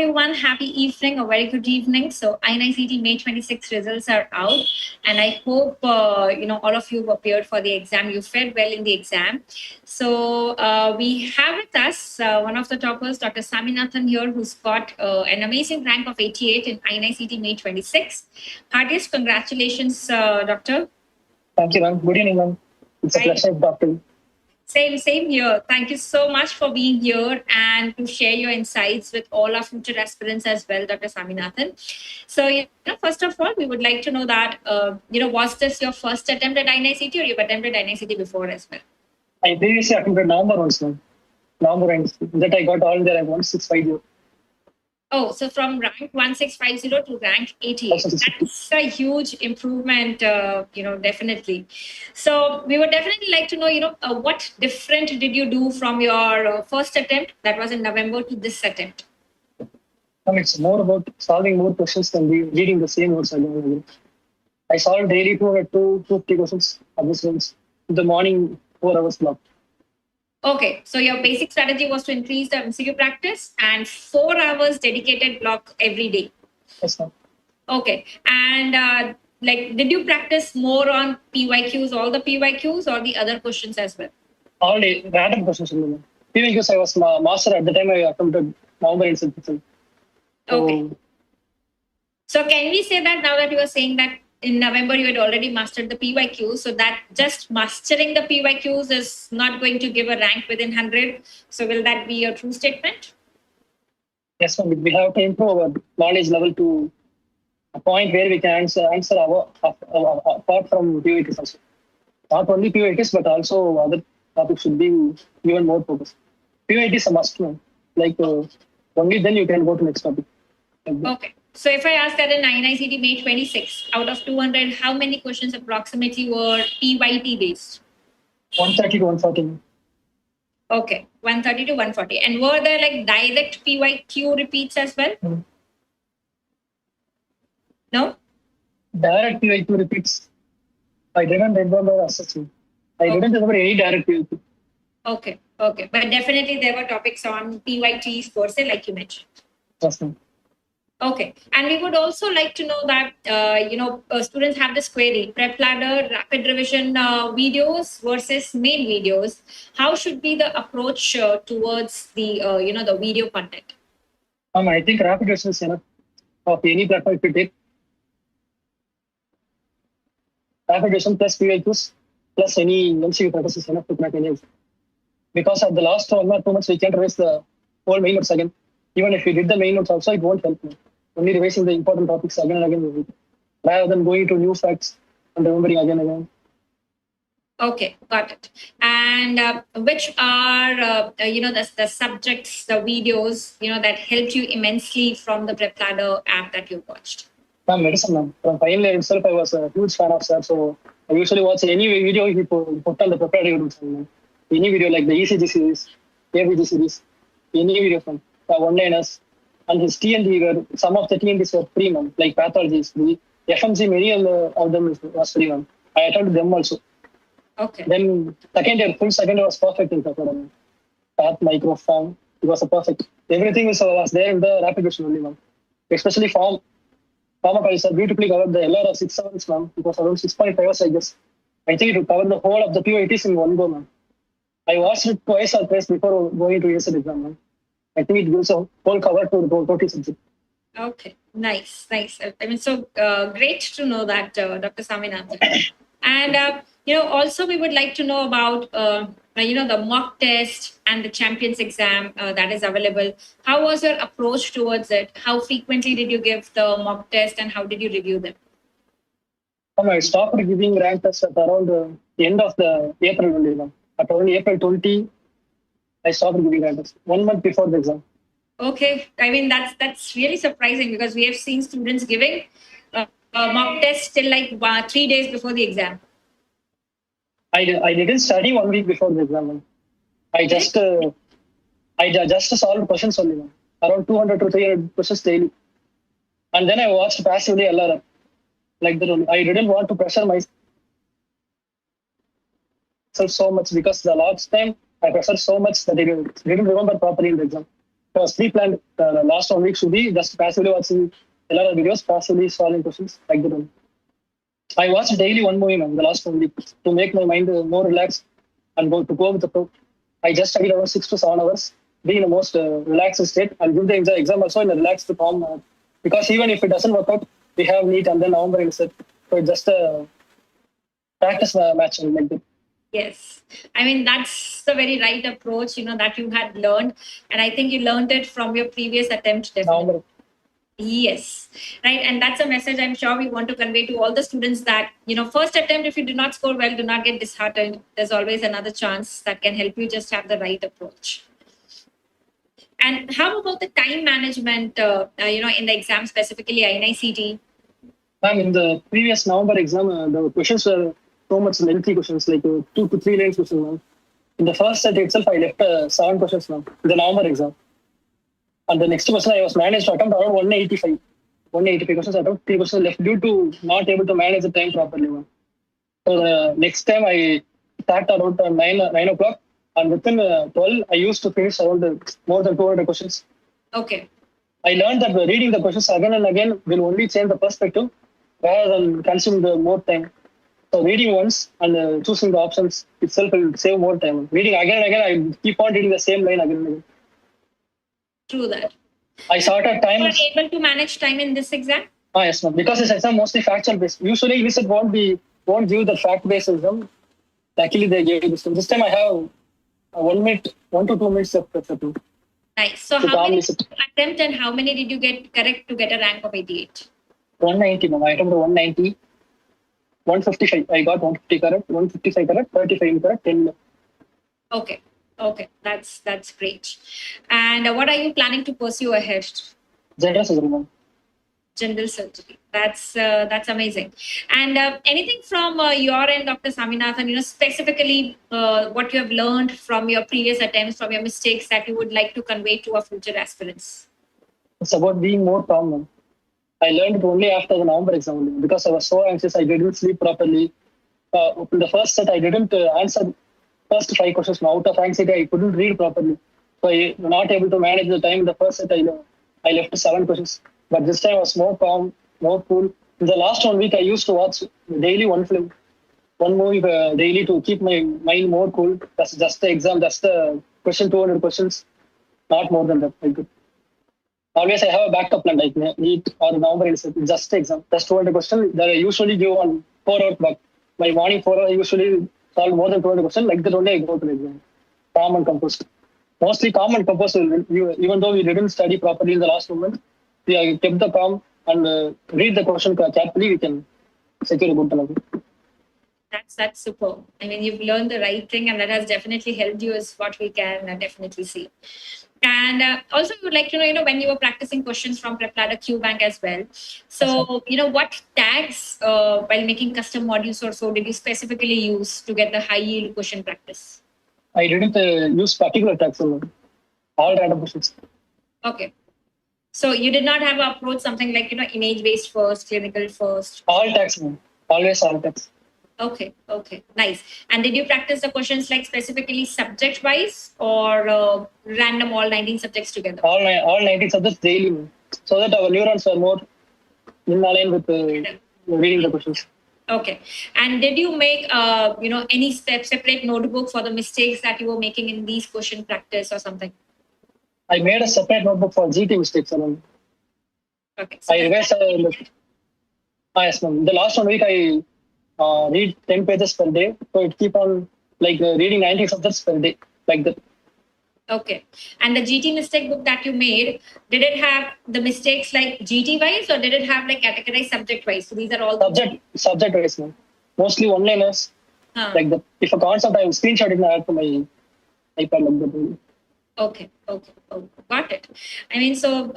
everyone. Happy evening, a very good evening. So INI-CET May 26 results are out, and I hope all of you appeared for the exam. You fared well in the exam. So we have with us one of the toppers, Dr. Saminathan here, who's got an amazing rank of 88 in INI-CET May 26. Heartiest congratulations, Doctor. Thank you, ma'am. Good evening, ma'am. It's a pleasure, Doctor. Same here. Thank you so much for being here and to share your insights with all our future aspirants as well, Dr. Saminathan. So, first of all, we would like to know that, was this your first attempt at INI-CET or you've attempted INI-CET before as well? I previously attempted November once, ma'am. November ends. That I got all there. I 1650. Oh, so from rank 1650 to rank 88. That's a huge improvement, definitely. So we would definitely like to know, what different did you do from your first attempt, that was in November, to this attempt? It's more about solving more questions than reading the same notes again and again. I solved daily 250 questions at this once. In the morning, 4 hours block. Okay, so your basic strategy was to increase the MCQ practice and 4 hours dedicated block every day. Yes, ma'am. Okay, and did you practice more on PYQs, all the PYQs, or the other questions as well? All day, random questions. PYQs, I was master at the time I attempted November itself. Okay. So can we say that now that you are saying that in November you had already mastered the PYQs, so that just mastering the PYQs is not going to give a rank within 100? So will that be a true statement? Yes, ma'am. We have to improve our knowledge level to a point where we can answer our apart from PYQs also. Not only PYQs, but also other topics should be given more focus. PYQ is a must, ma'am. Only then you can go to next topic. Okay. So if I ask that in INI-CET May 26, out of 200, how many questions approximately were PYT based? 130 to 140. Okay, 130 to 140. And were there direct PYQ repeats as well? No? Direct PYQ repeats. I didn't remember assessment. I didn't remember any direct PYQ. Okay. But definitely there were topics on PYTs per se, like you mentioned. Yes, ma'am. Okay. And we would also like to know that, students have this query, PrepLadder, rapid revision videos versus main videos. How should be the approach towards the, the video content? I think rapid revision is enough of any platform if you take. Rapid revision plus PYQs plus any MCQ practice is enough to crack any exam. Because at the last 1 or 2 months, we can't revise the whole main notes again. Even if we did the main notes also, it won't help me. Only revising the important topics again and again, rather than going to new facts and remembering again and again. Okay, got it. And which are, the subjects, the videos, that helped you immensely from the PrepLadder app that you watched? Medicine, ma'am. From final year itself, I was a huge fan of that. So I usually watch any video he put on the PrepLadder YouTube. Any video like the ECG series, ABG series, any video from one-liners. And his TND, some of the TNDs were free, man, like pathologies. The FMGE, many of them was free, man. I attended them also. Okay. Then full second year was perfect in PrepLadder. Path, microform, it was a perfect. Everything was there in the rapid revision only, man. Especially pharmacology beautifully covered the LR of 6 7, man. It was around 6.5, I guess. I think it would cover the whole of the PYTs in one go, man. I watched it twice or thrice before going to ESL exam, man. I think it gives a whole cover to the total subject. Okay, nice. I mean, so great to know that, Dr. Saminathan. And, also we would like to know about, the mock test and the champions exam that is available. How was your approach towards it? How frequently did you give the mock test and how did you review them? I stopped giving rank tests at around the end of the April only. At around April 20, I stopped giving rank tests 1 month before the exam. Okay, I mean that's really surprising because we have seen students giving mock tests till 3 days before the exam. I didn't study 1 week before the exam. I just solved questions only, around 200 to 300 questions daily, and then I watched passively LRM. Like that only. I didn't want to pressure myself so much because the last time I pressured so much that I didn't remember properly in the exam. It was pre-planned. The last 1 week should be just passively watching a lot of videos, passively solving questions like that. I watched daily one movie, man, the last 1 week to make my mind more relaxed and go with the flow. I just studied around 6 to 7 hours, be in the most relaxed state. I'll give the exam also in a relaxed calm. Because even if it doesn't work out, we have NEET and then November INI-CET. So it's just a practice match like that. Yes. I mean, that's the very right approach, that you had learned. And I think you learned it from your previous attempt, definitely. November. Yes. Right. And that's a message I'm sure we want to convey to all the students that, first attempt, if you do not score well, do not get disheartened. There's always another chance that can help you just have the right approach. And how about the time management, in the exam, specifically INI-CET? Ma'am, in the previous November exam, the questions were so much lengthy questions, like 2 to 3 lines questions, ma'am. In the first set itself, I left 7 questions, ma'am, in the November exam. And the next question, I was managed to attempt around 185. 185 questions, attempt 3 questions left due to not able to manage the time properly, ma'am. So the next time I start around 9 o'clock, and within 12, I used to finish around more than 200 questions. Okay. I learned that reading the questions again and again will only change the perspective rather than consume the more time. So reading once and choosing the options itself will save more time. Reading again and again, I keep on reading the same line again and again. True that. I started time. You were able to manage time in this exam? Yes, ma'am. Because this exam mostly factual based. Usually, INI-CET won't give the fact based exam. Luckily, they gave this time. This time I have 1 minute, 1 to 2 minutes of prep. Nice. So how many attempt and how many did you get correct to get a rank of 88? 190, ma'am. I attempted 190. 155. I got 150 correct, 155 correct, 35 incorrect, 10. Okay. That's great. And what are you planning to pursue ahead? General surgery, ma'am. General surgery. That's amazing. And anything from your end, Dr. Saminathan, specifically what you have learned from your previous attempts, from your mistakes that you would like to convey to our future aspirants? It's about being more calm, ma'am. I learned it only after the November exam because I was so anxious. I didn't sleep properly. In the first set, I didn't answer first 5 questions. Out of anxiety, I couldn't read properly. So I was not able to manage the time. In the first set, I left 7 questions. But this time I was more calm, more cool. In the last 1 week, I used to watch daily one film, one movie daily to keep my mind more cool. That's just the exam. That's the question, 200 questions. Not more than that. Always I have a backup plan like NEET or November INI-CET. Just the exam. That's 200 questions that I usually give on 4 hours back. My morning 4 hours, I usually solve more than 200 questions. Like that only I go to the exam. Calm and composed. Mostly calm and composed. Even though we didn't study properly in the last moment, we kept the calm and read the question carefully. We can secure a good penalty. That's super. I mean, you've learned the right thing, and that has definitely helped you, is what we can definitely see. And also, we would like to know, when you were practicing questions from PrepLadder Q Bank as well. So, what tags while making custom modules or so did you specifically use to get the high yield question practice? I didn't use particular tags. All random questions. Okay. So you did not have an approach something like, image-based first, clinical first? All tags, ma'am. Always all tags. Okay. Nice. And did you practice the questions like specifically subject-wise or random all 19 subjects together? All 19 subjects daily, so that our neurons are more in line with reading the questions. Okay. And did you make, any separate notebook for the mistakes that you were making in these question practice or something? I made a separate notebook for GT mistakes alone. Okay. So I revised. Yes, ma'am. The last 1 week, I read 10 pages per day. So it keep on reading 90 subjects per day, like that. Okay. And the GT mistake book that you made, did it have the mistakes like GT wise or did it have categorized subject wise? So these are all subject wise, ma'am. Mostly one-liners. Like that. If a concept, I will screenshot it and add to my iPad like that. Okay. Got it. I mean, so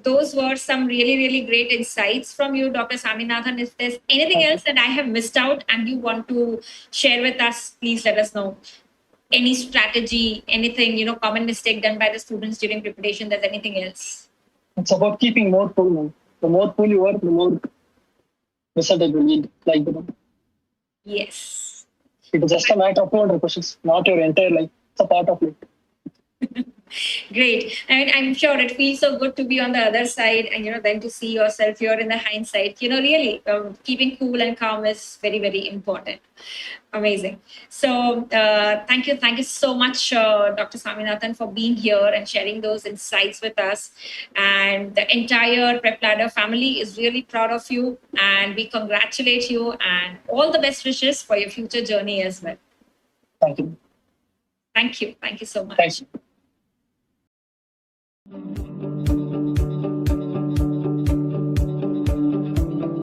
those were some really, really great insights from you, Dr. Saminathan. If there's anything else that I have missed out and you want to share with us, please let us know. Any strategy, anything, common mistake done by the students during preparation, there's anything else? It's about keeping more cool, man. The more cool you are, the more result it will yield. Like that. Yes. It is just a matter of 200 questions, not your entire life. It's a part of it. Great. And I'm sure it feels so good to be on the other side and, then to see yourself here in the hindsight. Really, keeping cool and calm is very, very important. Amazing. So thank you. Thank you so much, Dr. Saminathan, for being here and sharing those insights with us. And the entire PrepLadder family is really proud of you. And we congratulate you and all the best wishes for your future journey as well. Thank you. Thank you. Thank you so much. Thank you.